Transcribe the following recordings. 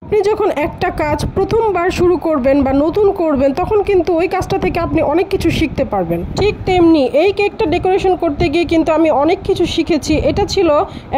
আপনি যখন একটা কাজ প্রথমবার শুরু করবেন বা নতুন করবেন তখন কিন্তু ওই কাজটা থেকে আপনি অনেক কিছু শিখতে পারবেন। ঠিক তেমনি এই কেকটা ডেকোরেশন করতে গিয়ে কিন্তু আমি অনেক কিছু শিখেছি। এটা ছিল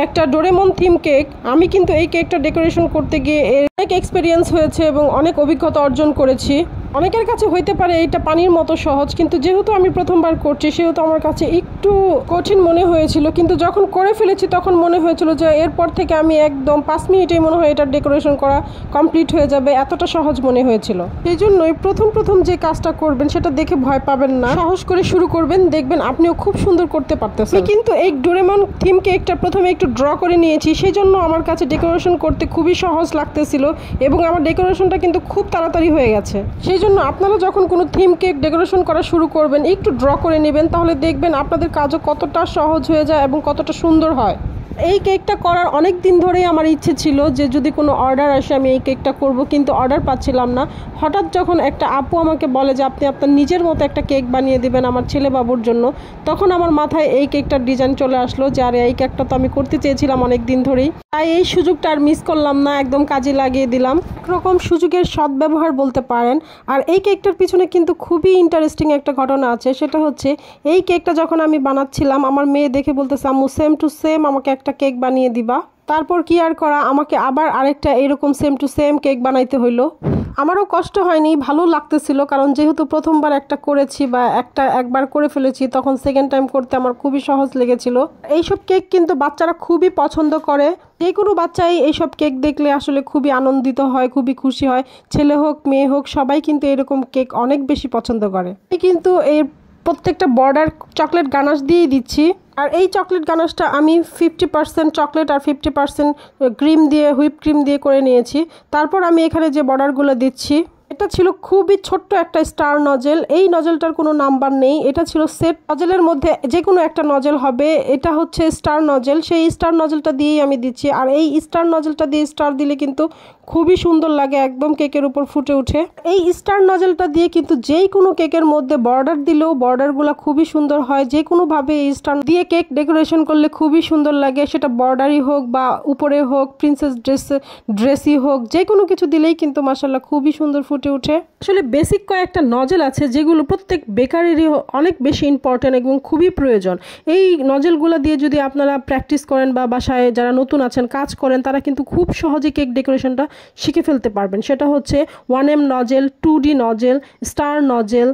একটা ডোরেমন থিম কেক। আমি কিন্তু এই কেকটা ডেকোরেশন করতে গিয়ে অনেক এক্সপিরিয়েন্স হয়েছে এবং অনেক অভিজ্ঞতা অর্জন করেছি। অনেকের কাছে হইতে পারে এটা পানির মতো সহজ, কিন্তু যেহেতু আমি প্রথমবার করছি সেহেতু আমার কাছে একটু কঠিন মনে হয়েছিল, কিন্তু যখন করে ফেলেছি তখন মনে হয়েছিল যে এরপর থেকে আমি একদম 5 মিনিটেই মনে হয় এটার ডেকোরেশন করা কমপ্লিট হয়ে যাবে, এতটা সহজ মনে হয়েছিল। এই জন্যই প্রথম যে কাজটা করবেন সেটা দেখে ভয় পাবেন না, সাহস করে শুরু করবেন, দেখবেন আপনিও খুব সুন্দর করতে পারতেছেন। আমি কিন্তু এই ডোরেমন থিম কেকটা প্রথমে একটু ড্র করে নিয়েছি, সেই জন্য আমার কাছে ডেকোরেশন করতে খুবই সহজ লাগতেছিল এবং আমার ডেকোরেশনটা কিন্তু খুব তাড়াতাড়ি হয়ে গেছে। সেই জন্য আপনারা যখন কোনো থিম কেক ডেকোরেশন করা শুরু করবেন একটু ড্র করে নেবেন, তাহলে দেখবেন আপনাদের কাজও কতটা সহজ হয়ে যায় এবং কতটা সুন্দর হয়। এই কেকটা করার অনেক দিন ধরেই আমার ইচ্ছে ছিল যে যদি কোনো অর্ডার আসে আমি এই কেকটা করব, কিন্তু অর্ডার পাচ্ছিলাম না। হঠাৎ যখন একটা আপু আমাকে বলে যে আপনি আপনার নিজের মতো একটা কেক বানিয়ে দেবেন আমার ছেলে বাবুর জন্য, তখন আমার মাথায় এই কেকটার ডিজাইন চলে আসলো যে আরে এই কেকটা তো আমি করতে চেয়েছিলাম অনেক দিন ধরেই। তাই এই সুযোগটা আর মিস করলাম না, একদম কাজে লাগিয়ে দিলাম। একরকম সুযোগের সদ্ব্যবহার বলতে পারেন। আর এই কেকটার পিছনে কিন্তু খুবই ইন্টারেস্টিং একটা ঘটনা আছে, সেটা হচ্ছে এই কেকটা যখন আমি বানাচ্ছিলাম আমার মেয়ে দেখে বলতেছে আম্মু সেম টু সেম আমাকে একটা কেক বানিয়ে দিবা। তারপর কি আর করা, আমাকে আবার আরেকটা এরকম সেম টু সেম কেক বানাইতে হইলো। আমারও কষ্ট হয়নি, ভালো লাগতেছিল, কারণ যেহেতু প্রথমবার একটা করেছি বা একবার করে ফেলেছি, তখন সেকেন্ড টাইম করতে আমার খুবই সহজ লেগেছিল। এইসব কেক কিন্তু বাচ্চারা খুবই পছন্দ করে। যে কোনো বাচ্চাই এইসব কেক দেখলে আসলে খুবই আনন্দিত হয়, খুবই খুশি হয়। ছেলে হোক মেয়ে হোক সবাই কিন্তু এরকম কেক অনেক বেশি পছন্দ করে। কিন্তু এর প্রত্যেকটা বর্ডার চকলেট গানাশ দিয়েই দিচ্ছি। আর এই চকলেট গানাশটা আমি 50% চকলেট আর 50% ক্রিম দিয়ে, হুইপ ক্রিম দিয়ে করে নিয়েছি। তারপর আমি এখানে যে বর্ডারগুলো দিচ্ছি, এটা ছিল খুবই ছোট্ট একটা স্টার নজেল। এই নজেলটার কোনো নাম্বার নেই, এটা ছিল সেট নজেলের মধ্যে যে কোনো একটা নজেল হবে। এটা হচ্ছে স্টার নজেল, সেই স্টার নজেলটা দিয়েই আমি দিচ্ছি। আর এই স্টার নজেলটা দিয়ে স্টার দিলে কিন্তু খুবই সুন্দর লাগে, একদম কেকের উপর ফুটে ওঠে। এই স্টার নজেলটা দিয়ে কিন্তু যেই কোনো কেকের মধ্যে বর্ডার দিলেও বর্ডারগুলো খুবই সুন্দর হয়। যে কোনোভাবে এই স্টার দিয়ে কেক ডেকোরেশন করলে খুবই সুন্দর লাগে, সেটা বর্ডারই হোক বা উপরে হোক, প্রিন্সেস ড্রেসই হোক, যে কোনো কিছু দিলেই কিন্তু মাশাআল্লাহ খুবই সুন্দর ফুটে ওঠে। আসলে বেসিক কয়েকটা নজেল আছে যেগুলো প্রত্যেক বেকারেরই অনেক বেশি ইম্পর্টেন্ট এবং খুবই প্রয়োজন। এই নজেলগুলো দিয়ে যদি আপনারা প্র্যাকটিস করেন বা বাসায় যারা নতুন আছেন কাজ করেন, তারা কিন্তু খুব সহজে কেক ডেকোরেশনটা শিখে ফেলতে পারবেন। সেটা হচ্ছে 1M nozzle, 2D nozzle, star nozzle,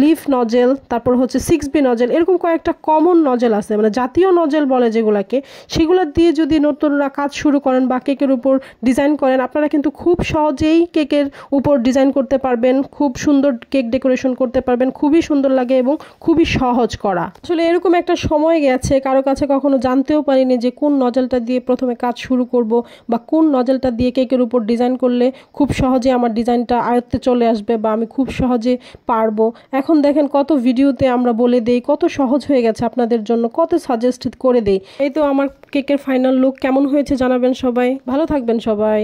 leaf nozzle, তারপর হচ্ছে 6B নজেল, এরকম কয়েকটা কমন নজেল আছে, মানে জাতীয় নজেল বলে যেগুলোকে। সেগুলো দিয়ে যদি নতুনরা কাজ শুরু করেন বা কেকের উপর ডিজাইন করেন, আপনারা কিন্তু খুব সহজেই কেকের উপর ডিজাইন করতে পারবেন, খুব সুন্দর কেক ডেকোরেশন করতে পারবেন, খুবই সুন্দর লাগে এবং খুবই সহজ করা। আসলে এরকম একটা সময় গেছে কারো কাছে কখনো জানতেও পারিনি যে কোন নজেলটা দিয়ে প্রথমে কাজ শুরু করব বা কোন নজেলটা দিয়ে কেকের উপর ডিজাইন করলে খুব সহজে আমার ডিজাইনটা আয়ত্তে চলে আসবে বা আমি খুব সহজে পারবো। এখন দেখেন কত ভিডিওতে আমরা বলে দেই, কত সহজ হয়ে গেছে আপনাদের জন্য, কত সাজেস্ট করে দেই। এই তো আমার কেকের ফাইনাল লুক কেমন হয়েছে জানাবেন সবাই। ভালো থাকবেন সবাই।